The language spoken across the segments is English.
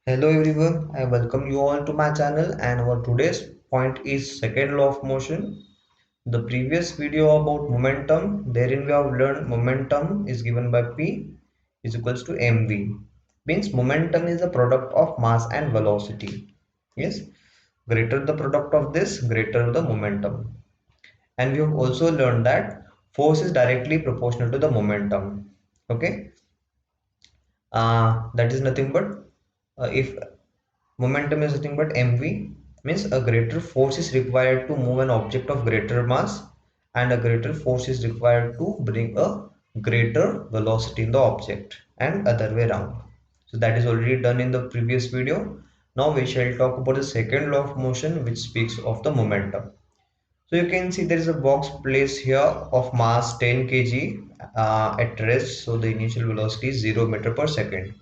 Hello everyone, I welcome you all to my channel and our today's point is second law of motion. The previous video about momentum, therein we have learned momentum is given by P is equals to mv. Means momentum is a product of mass and velocity. Yes, greater the product of this, greater the momentum. And we have also learned that force is directly proportional to the momentum. Okay, that is nothing but if momentum is nothing but mv, means a greater force is required to move an object of greater mass and a greater force is required to bring a greater velocity in the object and other way around. So that is already done in the previous video. Now we shall talk about the second law of motion which speaks of the momentum. So you can see there is a box placed here of mass 10 kg at rest. So the initial velocity is 0 meter per second.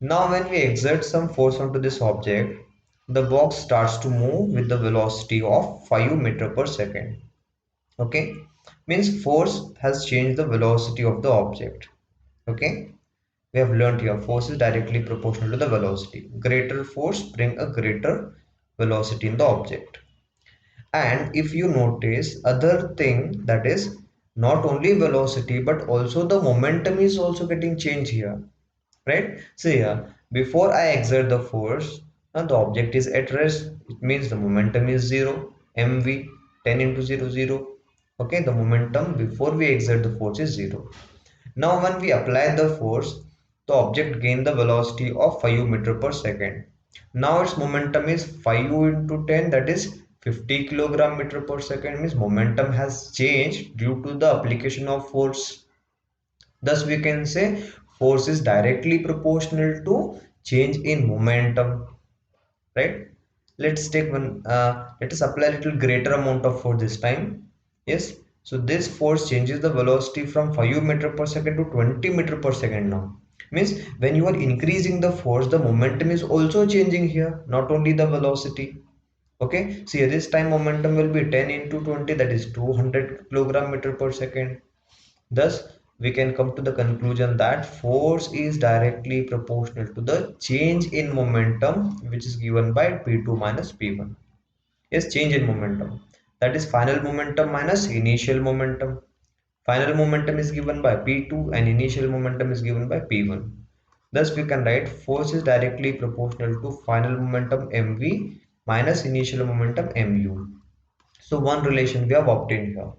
Now when we exert some force onto this object, the box starts to move with the velocity of 5 meter per second. Okay, means force has changed the velocity of the object. Okay, we have learned here force is directly proportional to the velocity. Greater force bring a greater velocity in the object. And if you notice other thing, that is not only velocity but also the momentum is also getting changed here, right? So here before I exert the force and the object is at rest, it means the momentum is 0 mv, 10 into 0 0. Okay, the momentum before we exert the force is 0. Now when we apply the force, the object gain the velocity of 5 meter per second. Now its momentum is 5 into 10, that is 50 kilogram meter per second. Means momentum has changed due to the application of force. Thus we can say force is directly proportional to change in momentum, right? Let's take one, let us apply a little greater amount of force this time. Yes, so this force changes the velocity from 5 meter per second to 20 meter per second now. Means when you are increasing the force, the momentum is also changing here, not only the velocity. Okay, see this time momentum will be 10 into 20, that is 200 kilogram meter per second. Thus, we can come to the conclusion that force is directly proportional to the change in momentum, which is given by P2 minus P1. Yes, change in momentum. That is final momentum minus initial momentum. Final momentum is given by P2 and initial momentum is given by P1. Thus, we can write force is directly proportional to final momentum mv minus initial momentum mu. So, one relation we have obtained here.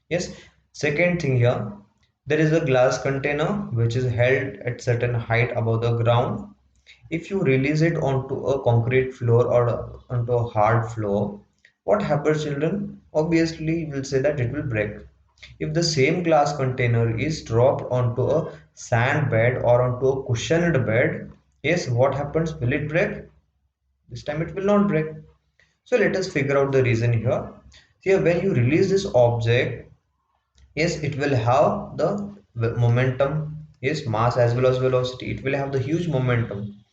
Yes, second thing here, there is a glass container which is held at certain height above the ground. If you release it onto a concrete floor or onto a hard floor, what happens, children? Obviously, you will say that it will break. If the same glass container is dropped onto a sand bed or onto a cushioned bed, yes, what happens? Will it break? This time it will not break. So let us figure out the reason here. Here, when you release this object, yes, it will have the momentum, yes, mass as well as velocity. It will have the huge momentum.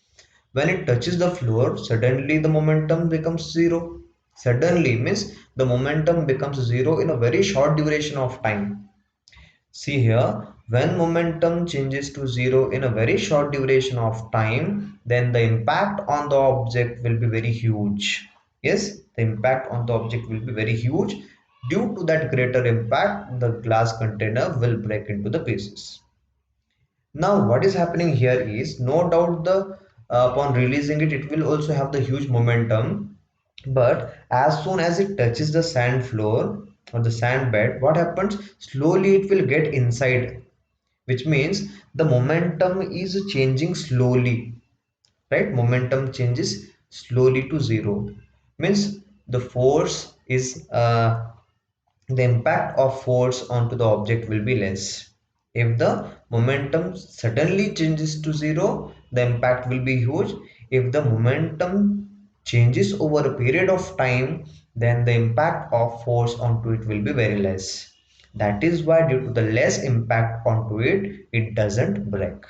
When it touches the floor, suddenly the momentum becomes zero. Suddenly means the momentum becomes zero in a very short duration of time. See here, when momentum changes to zero in a very short duration of time, then the impact on the object will be very huge. Yes, the impact on the object will be very huge. Due to that greater impact, the glass container will break into the pieces. Now, what is happening here is no doubt the upon releasing it, it will also have the huge momentum. But as soon as it touches the sand floor or the sand bed, what happens? Slowly it will get inside, which means the momentum is changing slowly, right? Momentum changes slowly to zero. Means the force is the impact of force onto the object will be less. If the momentum suddenly changes to zero, the impact will be huge. If the momentum changes over a period of time, then the impact of force onto it will be very less. That is why due to the less impact onto it, it doesn't break.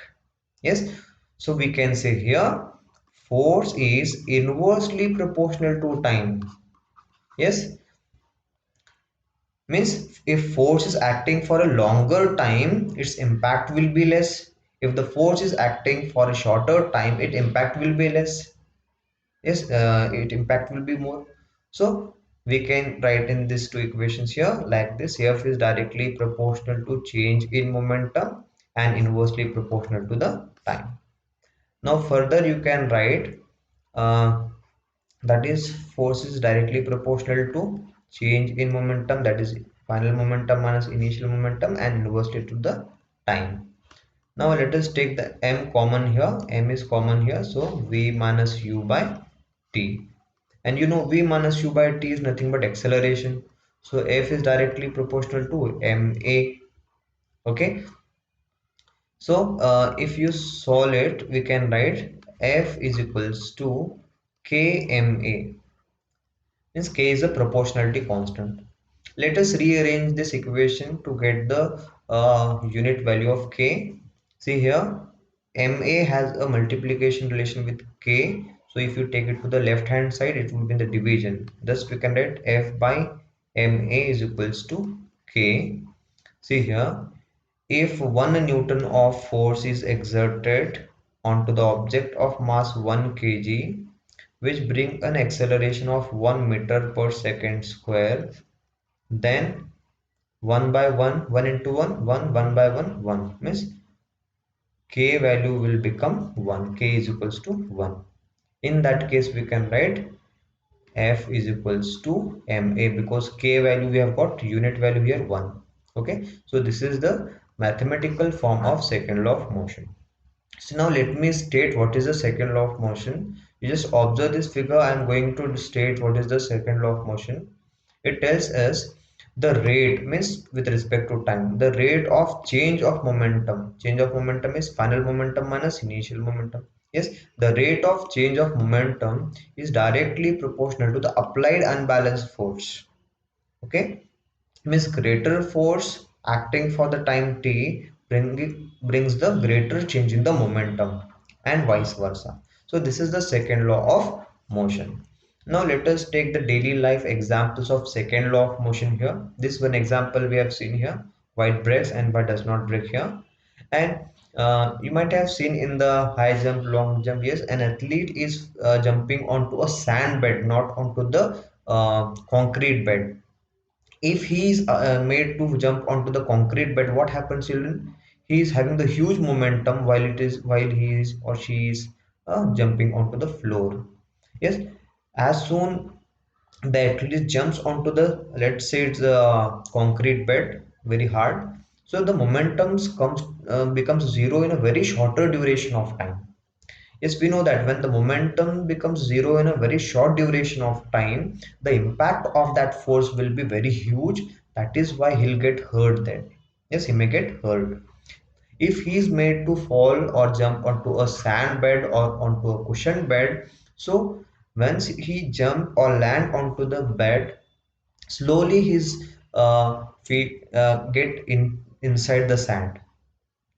Yes, so we can say here force is inversely proportional to time. Yes, means if force is acting for a longer time, its impact will be less. If the force is acting for a shorter time, its impact will be less. Yes, its impact will be more. So we can write in these two equations here like this: F is directly proportional to change in momentum and inversely proportional to the time. Now further you can write uh, that is force is directly proportional to change in momentum, that is final momentum minus initial momentum, and inversely to the time. Now let us take the m common here. M is common here, so v minus u by t. And you know v minus u by t is nothing but acceleration. So F is directly proportional to ma. Okay. So if you solve it, we can write F is equals to kma. Means k is a proportionality constant. Let us rearrange this equation to get the unit value of k. See here, ma has a multiplication relation with k. So if you take it to the left hand side, it will be in the division. Thus we can write F by ma is equals to k. See here, if 1 Newton of force is exerted onto the object of mass 1 kg, which bring an acceleration of 1 meter per second square, then 1 by 1, 1 into 1, 1, 1 by 1, 1, means k value will become 1, k is equals to 1. In that case, we can write F is equals to ma, because k value we have got unit value here 1. Okay, so this is the mathematical form of second law of motion. So now let me state what is the second law of motion. You just observe this figure. I am going to state what is the second law of motion. It tells us the rate, means with respect to time, the rate of change of momentum. Change of momentum is final momentum minus initial momentum. Yes, the rate of change of momentum is directly proportional to the applied unbalanced force. Okay, means greater force acting for the time t brings the greater change in the momentum, and vice versa. So this is the second law of motion. Now let us take the daily life examples of second law of motion here. This one example we have seen here: why it breaks and why does not break here. And you might have seen in the high jump, long jump, yes, an athlete is jumping onto a sand bed, not onto the concrete bed. If he is made to jump onto the concrete bed, what happens, children? He is having the huge momentum while he is or she is jumping onto the floor. Yes, as soon the athlete jumps onto the, let's say it's a concrete bed, very hard, so the momentum comes becomes zero in a very shorter duration of time. Yes, we know that when the momentum becomes zero in a very short duration of time, the impact of that force will be very huge. That is why he'll get hurt then. Yes, he may get hurt. If he is made to fall or jump onto a sand bed or onto a cushion bed, so once he jump or land onto the bed, slowly his feet get inside the sand.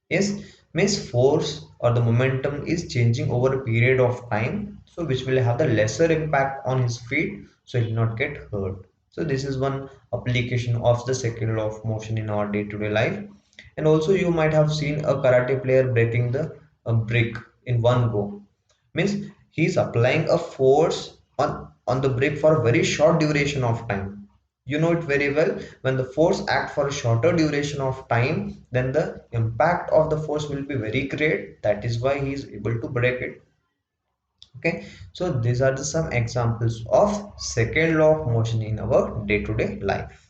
Yes, means force or the momentum is changing over a period of time, so which will have the lesser impact on his feet, so he will not get hurt. So this is one application of the second law of motion in our day-to-day life. And also you might have seen a karate player breaking the brick in one go. Means he is applying a force on the brick for a very short duration of time. You know it very well. When the force act for a shorter duration of time, then the impact of the force will be very great. That is why he is able to break it. Okay, so these are the some examples of second law of motion in our day-to-day life.